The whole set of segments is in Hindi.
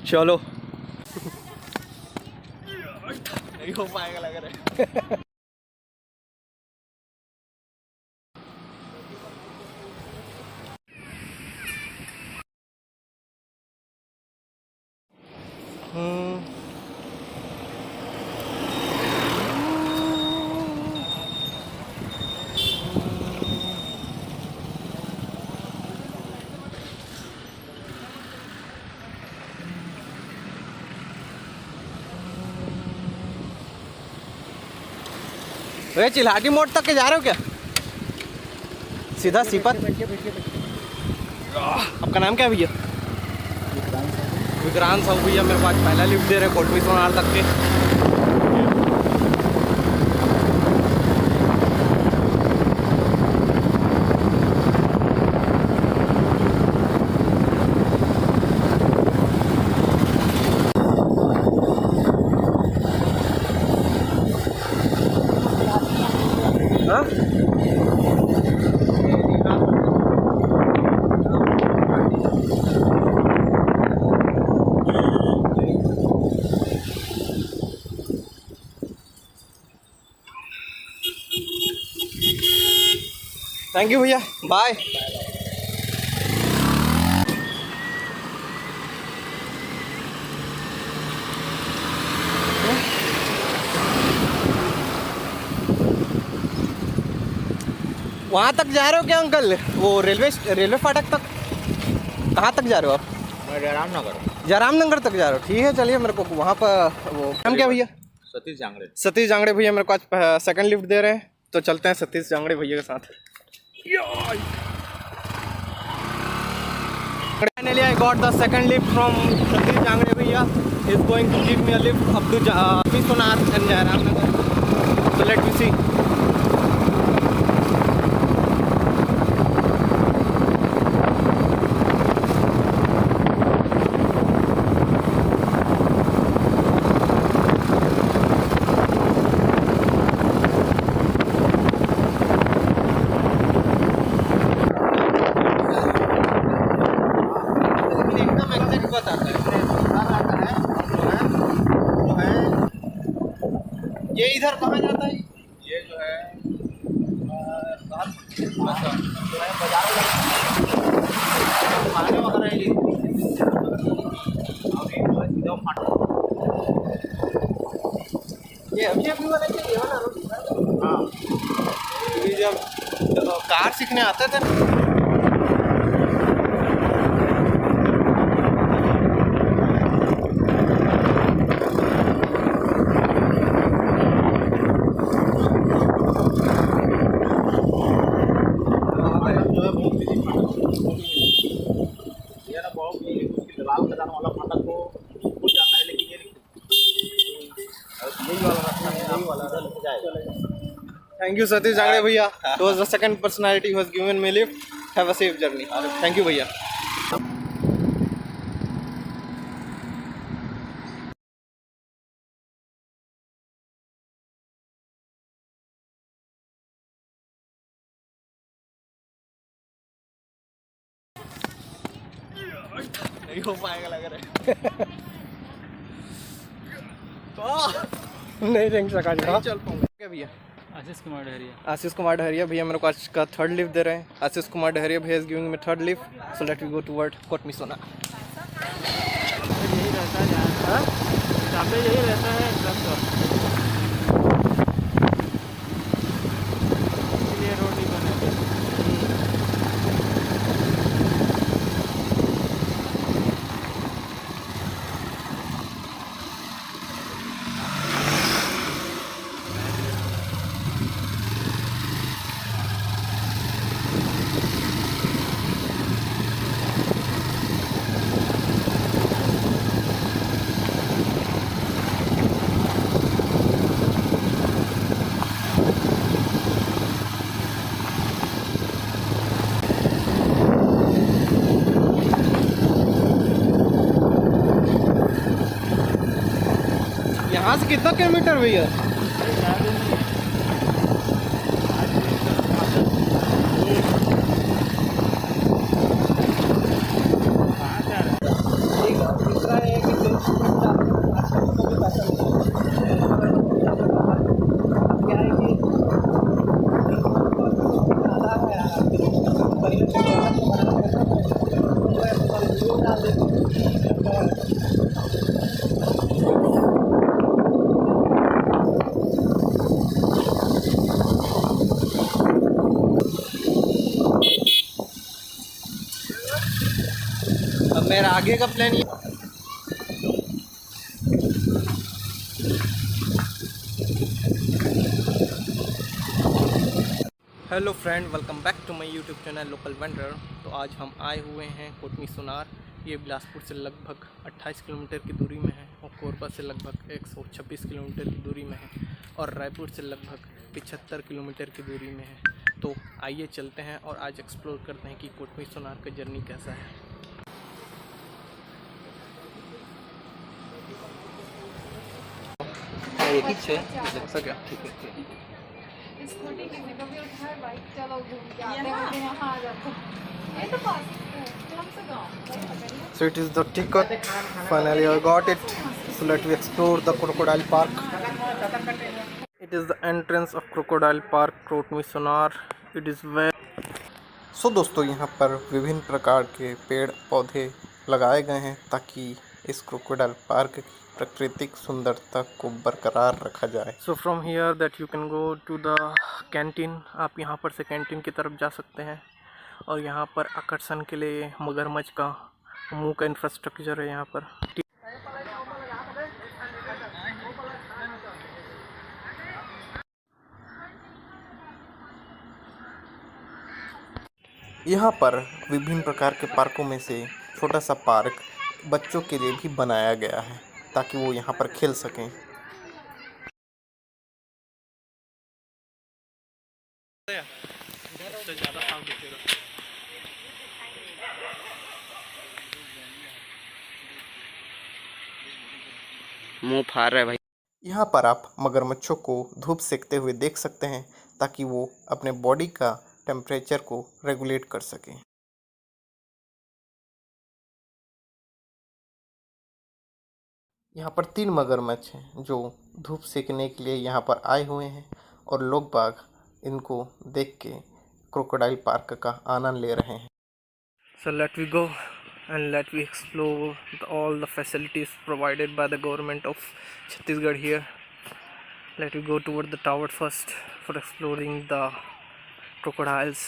चलो नहीं हो पाएगा लग रहा है। वे चिल्हाटी मोड़ तक के जा रहे हो क्या? सीधा सीपत। आपका नाम क्या है भैया? विक्रांत साहू भैया मेरे को आज पहला लिफ्ट दे रहे कोटमी सोनार तक के। थैंक यू भैया, बाय। वहाँ तक जा रहे हो क्या अंकल? वो रेलवे फाटक तक कहाँ तक जा रहे हो आप? मैं जयराम नगर तक जा रहे हो? ठीक है चलिए, मेरे को वहाँ पर वो नाम क्या भैया? सतीश जांगड़े भैया मेरे को आज सेकंड लिफ्ट दे रहे हैं, तो चलते हैं सतीश जांगड़े भैया के साथ। Finally, I got the second lift from Satish Jangre bhaiya. He is going to give me a lift up to Vishwanath and Jairam Nagar. So let me see. ये इधर कहाँ जाता है? ये जो है ये अभी वाला ये वाला रोड। हाँ, जब कार सीखने आते थे Thank you Satish Jangre भैया. That was the second personality who has given me lift. Have a safe journey. Thank you भैया. नहीं हो पाएगा लग रहा है। तो नहीं रेंग सका चल पाऊंगा क्या भैया? आशीष कुमार डहरिया भैया मेरे को आज का थर्ड लिफ्ट दे रहे हैं। आशीष कुमार डहरिया भैया is giving me third lift, so let we go toward Kotmi Sona. यही रहता है, यही रहता है। रोड ही बने यहाँ से कितना किलोमीटर भैया? दूसरा है कि मेरा आगे का प्लान ये hello friend, welcome back to my YouTube channel local vendor. तो आज हम आए हुए हैं कोटमी सोनार। ये बिलासपुर से लगभग 28 किलोमीटर की दूरी में है और कोरबा से लगभग 126 किलोमीटर की दूरी में है और रायपुर से लगभग 75 किलोमीटर की दूरी में है। तो आइए चलते हैं और आज एक्सप्लोर करते हैं कि कोटमी सोनार का जर्नी कैसा है। एक ही छः क्या? ठीक है। स्कूटी किसी को भी उठाए बाइक चलो घूम के आते हैं यहाँ आ जाते हैं ये तो पास है कौन सा गाँव So it is the ticket. Finally I got it. So let me explore the crocodile park. It is the entrance of crocodile park Kotmi Sonar. It is very So दोस्तों, यहाँ पर विभिन्न प्रकार के पेड़ पौधे लगाए गए हैं ताकि इस क्रोकोडाइल पार्क की प्राकृतिक सुंदरता को बरकरार रखा जाए। So from here that you can go to the canteen. आप यहाँ पर से कैंटीन की तरफ जा सकते हैं और यहाँ पर आकर्षण के लिए मगरमच्छ का मुंह का इंफ्रास्ट्रक्चर है यहाँ पर। यहाँ पर विभिन्न प्रकार के पार्कों में से छोटा सा पार्क बच्चों के लिए भी बनाया गया है ताकि वो यहाँ पर खेल सकें। मुंह फाड़ रहा है भाई। यहाँ पर आप मगरमच्छों को धूप सेकते हुए देख सकते हैं ताकि वो अपने बॉडी का टेम्परेचर को रेगुलेट कर सकें। यहाँ पर 3 मगरमच्छ हैं जो धूप सेकने के लिए यहाँ पर आए हुए हैं और लोग बाग इनको देख के क्रोकोडाइल पार्क का आनंद ले रहे हैं। So let we go and let we explore all the facilities provided by the government of Chhattisgarh here. Let we go toward the tower first for exploring the crocodiles.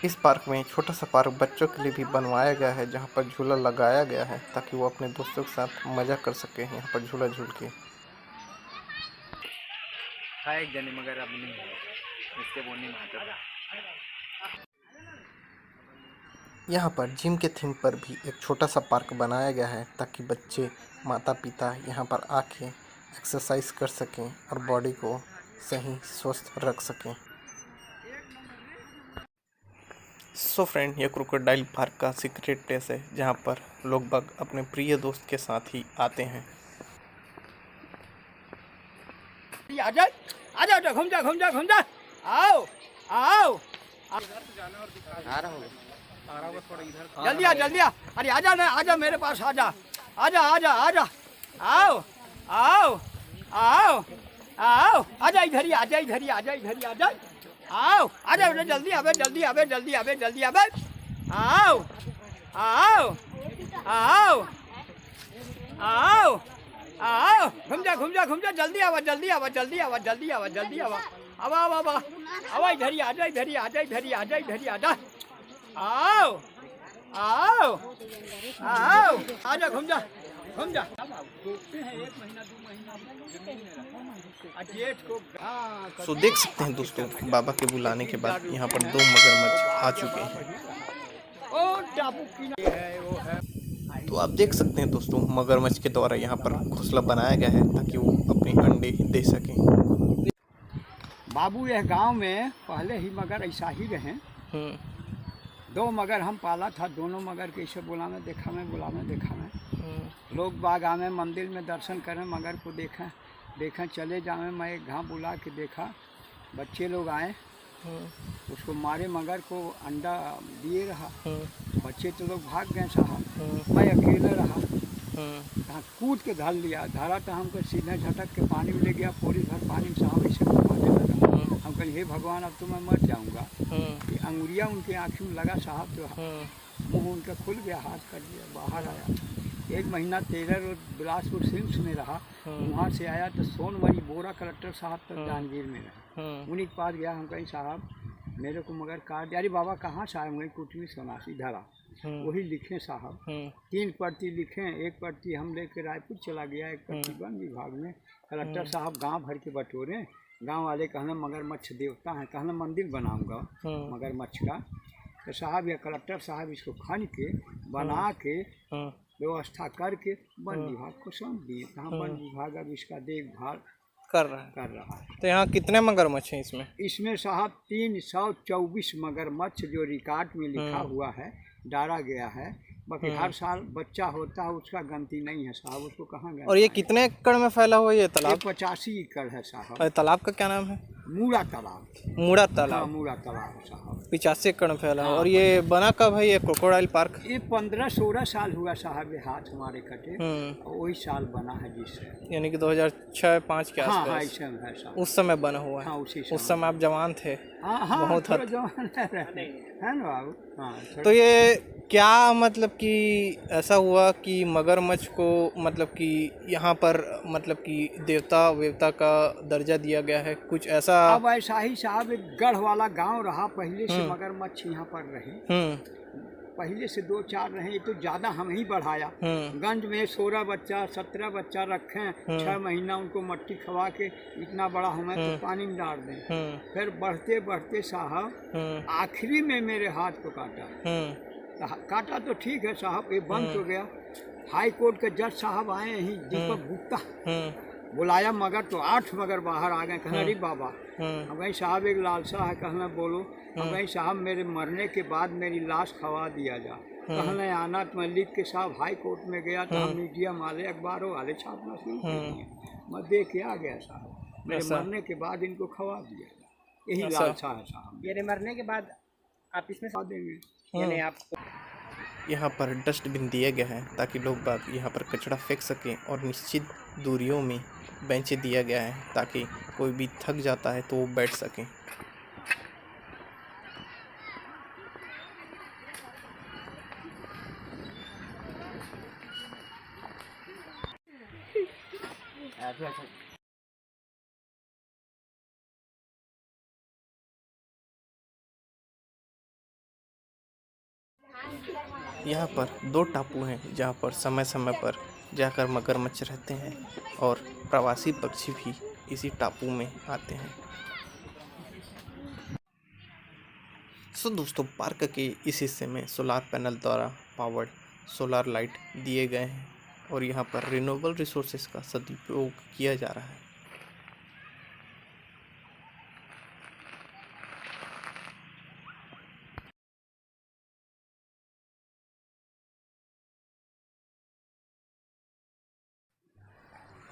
इस पार्क में छोटा सा पार्क बच्चों के लिए भी बनवाया गया है जहाँ पर झूला लगाया गया है ताकि वो अपने दोस्तों के साथ मज़ा कर सके यहाँ पर झूला झूल के। एक जने मगर अब नहीं इसके बोलने में यहाँ पर जिम के थीम पर भी एक छोटा सा पार्क बनाया गया है ताकि बच्चे माता पिता यहाँ पर आके एक्सरसाइज कर सकें और बॉडी को सही स्वस्थ रख सकें। सो फ्रेंड, ये क्रोकोडाइल पार्क का सीक्रेट प्लेस है जहाँ पर लोग बाग अपने प्रिय दोस्त के साथ ही आते हैं। आजा आजा घूम जा आओ आओ आ रहा होगा जल्दी आ अरे आजा ना आजा मेरे पास आजा आजा आजा आजा आओ आओ आओ आओ आजा इधर ही आजा आओ आजा जल्दी आवे आओ आओ आओ आओ आओ घूम जा जल्दी आवा आवा इधर ही आजा आओ आओ आओ आजा घूम जा 1 महीना 2 महीना जेठ को। सो देख सकते हैं दोस्तों, बाबा के बुलाने के बाद यहाँ पर 2 मगरमच्छ आ चुके हैं। तो आप देख सकते हैं दोस्तों, मगरमच्छ के द्वारा यहाँ पर घोंसला बनाया गया है ताकि वो अपने अंडे दे सकें। बाबू, यह गांव में पहले ही मगर ऐसा ही रहे। 2 मगर हम पाला था, दोनों मगर के इसे बुला में देखा मैं लोग बाग आवे मंदिर में दर्शन करें, मगर को देखें चले जावे। मैं एक घाव बुला के देखा, बच्चे लोग आए उसको मारे, मगर को अंडा दिए रहा। बच्चे तो लोग भाग गए साहब, मैं अकेला रहा। कहाँ कूद के धरा तो हमको सीधा झटक के पानी में ले गया, पूरी भर पानी साहब ऐसे घुमाने लगा। हम कहे हे भगवान, अब तो मैं मर जाऊंगा। ये अंगुरिया उनके आँखों में लगा साहब, तो मुँह उनका खुल गया, हाथ कर दिया, बाहर आया। 1 महीना 13 रोज बिलासपुर सिम्स में रहा। वहाँ से आया तो सोनमरी बोरा कलेक्टर साहब तक जांजगीर में रहे। उन्हीं के पास गया, हम कहीं साहब मेरे को मगर कार्ड, अरे बाबा कहाँ से आए? वहीं कुटवी सोनासी धरा, वही लिखे साहब। 3 प्रति लिखे, 1 प्रति हम लेके रायपुर चला गया, 1 प्रति वन विभाग में। कलेक्टर साहब गांव भर के बटोरे, गांव वाले कहना मगरमच्छ देवता हैं, कहना मंदिर बनाऊंगा मगरमच्छ का। तो साहब या कलेक्टर साहब इसको खन के बना के व्यवस्था करके वन विभाग को सौंप दिए। कहाँ वन विभाग अब इसका देखभाल कर रहा है। तो यहाँ कितने मगरमच्छ हैं इसमें? इसमें साहब 324 मगरमच्छ जो रिकॉर्ड में लिखा हुआ है, डाला गया है। बाकी हर साल बच्चा होता है, उसका गिनती नहीं है साहब, उसको कहाँ गया। और ये कितने एकड़ में फैला हुआ ये तालाब? 85 एकड़ है साहब। और तालाब का क्या नाम है? मूड़ा तालाब। मूड़ा तालाब। हाँ, मूड़ा तालाब साहब। 85 एकड़ में फैला। और ये बना कब है ये क्रोकोडाइल पार्क? ये 15-16 साल हुआ साहब, ये हाथ हमारे कटे, वही साल बना है जिससे, यानी कि 2006-05 के हाँ आसपास। ऐसे में है साहब। उस समय बना हुआ है। हाँ उसी उस समय आप जवान थे। हाँ बहुत थोड़ा जवान है ना बाबू। हाँ तो ये क्या मतलब कि ऐसा हुआ कि मगरमच्छ को मतलब कि यहाँ पर मतलब कि देवता वेवता का दर्जा दिया गया है, कुछ ऐसा? अब ऐसा ही साहब, एक गढ़ वाला गांव रहा पहले से, मगरमच्छ यहाँ पर रहे। पहले से 2-4 रहे, ये तो ज्यादा हम ही बढ़ाया। गंज में 16 बच्चा 17 बच्चा रखें, 6 महीना उनको मट्टी खवा के इतना बड़ा हमें तो पानी में डाल दें। फिर बढ़ते बढ़ते साहब आखिरी में मेरे हाथ को काटा। काटा तो ठीक है साहब, ये बंद हो गया। हाई कोर्ट के जज साहब आए ही, दीपक गुप्ता, बुलाया मगर तो 8 मगर बाहर आ गए। कहना अरे बाबा, हम कहीं साहब एक लालसा है, कहना बोलो। हम कहीं साहब मेरे मरने के बाद मेरी लाश खवा दिया जा। कहने आना तो मैं लिख के साहब हाई कोर्ट में गया, तो हम मीडिया वाले अखबारों वाले छापना शुरू कर दिए। मैं दे के आ गया साहब, मेरे मरने के बाद इनको खवा दिया, यही लालसा है साहब। मेरे मरने के बाद आप इसमें खवा देंगे। यानी आपको यहाँ पर डस्टबिन दिया गया है ताकि लोग बाग यहाँ पर कचरा फेंक सकें, और निश्चित दूरियों में बेंच दिया गया है ताकि कोई भी थक जाता है तो वो बैठ सकें। यहाँ पर 2 टापू हैं जहाँ पर समय समय पर जाकर मगरमच्छ रहते हैं, और प्रवासी पक्षी भी इसी टापू में आते हैं। सो दोस्तों, पार्क के इस हिस्से में सोलार पैनल द्वारा पावर्ड सोलार लाइट दिए गए हैं, और यहाँ पर रिन्यूएबल रिसोर्सेज का सदुपयोग किया जा रहा है।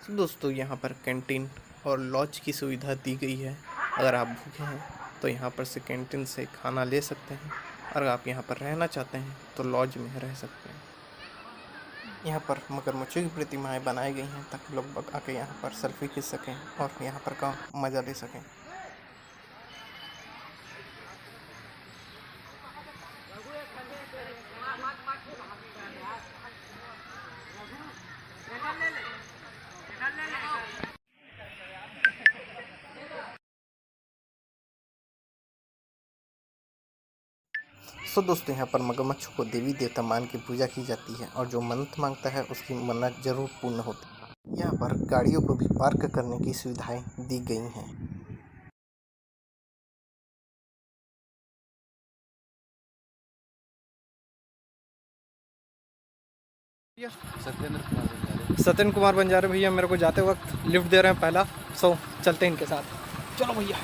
दोस्तों, यहाँ पर कैंटीन और लॉज की सुविधा दी गई है। अगर आप भूखे हैं तो यहाँ पर से कैंटीन से खाना ले सकते हैं, अगर आप यहाँ पर रहना चाहते हैं तो लॉज में रह सकते हैं। यहाँ पर मगरमच्छों की प्रतिमाएं बनाई गई हैं ताकि लोग आके यहाँ पर सेल्फी खींच सकें और यहाँ पर का मज़ा ले सकें। सो दोस्तों, यहाँ पर मगरमच्छ को देवी देवता मान के पूजा की जाती है, और जो मन्नत मांगता है उसकी मन्नत जरूर पूर्ण होती है। यहाँ पर गाड़ियों को भी पार्क करने की सुविधाएं दी गई हैं। सत्येंद्र कुमार बंजारे भैया मेरे को जाते वक्त लिफ्ट दे रहे हैं पहला। सो चलते हैं इनके साथ। चलो भैया।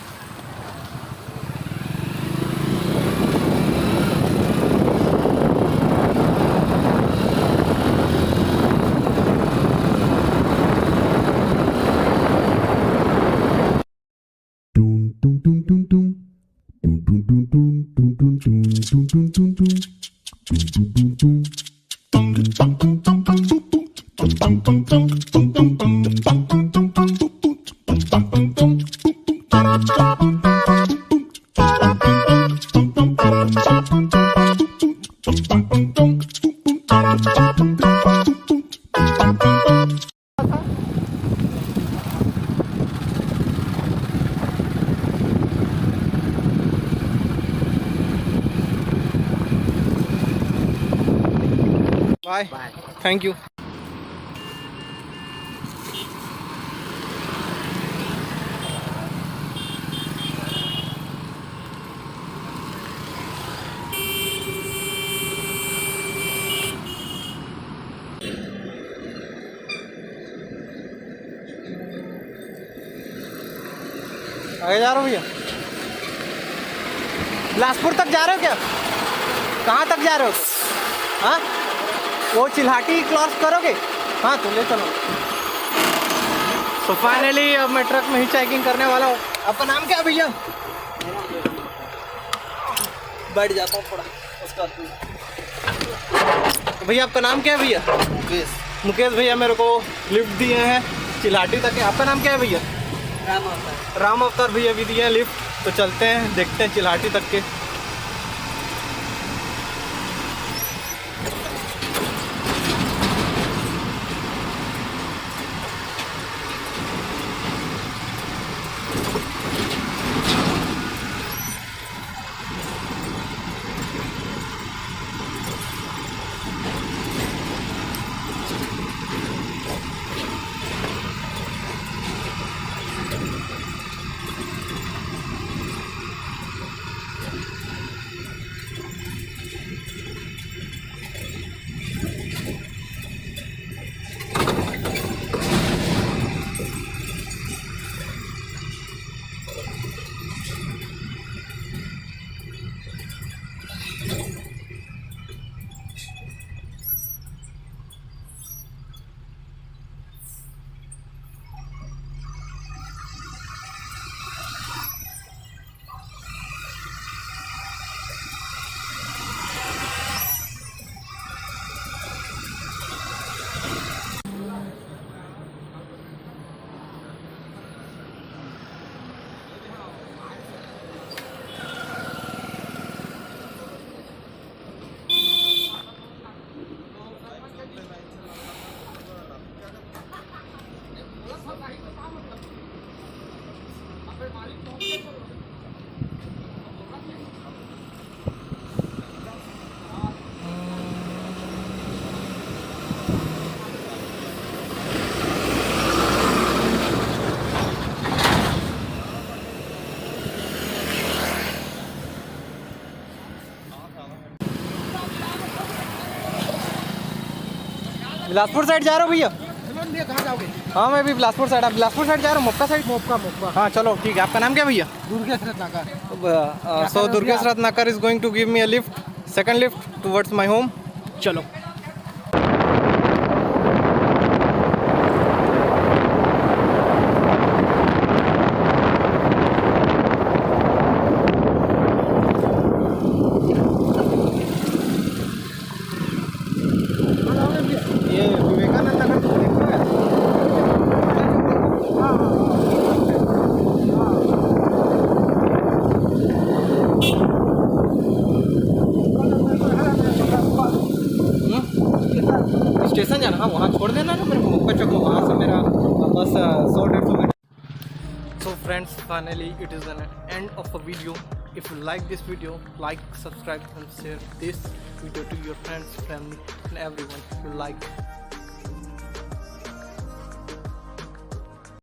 Bye bye. Thank you. आगे जा रहे हो भैया? बिलासपुर तक जा रहे हो क्या? कहाँ तक जा रहे हो? हाँ, वो चिल्हाटी क्रॉस करोगे? हाँ तो ले चलो। तो फाइनली अब मैं ट्रक में ही चेकिंग करने वाला हूँ। आपका नाम क्या है भैया? बैठ जाता हूँ थोड़ा उसका। तो भैया आपका नाम क्या है भैया? मुकेश। मुकेश भैया मेरे को लिफ्ट दिए हैं चिल्हाटी तक। आपका नाम क्या है भैया? राम अवतार। राम अवतार भैया भी दिए हैं लिफ्ट। तो चलते हैं, देखते हैं चिल्हाटी तक के। बिलासपुर साइड जा रहे हो भैया? कहाँ जाओगे? हाँ मैं भी बिलासपुर साइड। आप बिलासपुर साइड जा रहे हो? मोपका साइड? मोपका। हाँ चलो ठीक है। आपका नाम क्या भैया? Durgesh Ratnakar. So Durgesh Ratnakar is going to give me a lift, second lift towards my home. चलो। ये विवेकानंद नगर देखो है? स्टेशन जाना? हाँ वहाँ छोड़ देना ना मेरे को मुक्का चौक में। वहाँ से मेरा बस 100-150 metre. So friends, finally it is an end of a video. If you like this video, like, subscribe and share this video to your friends, family and everyone you like.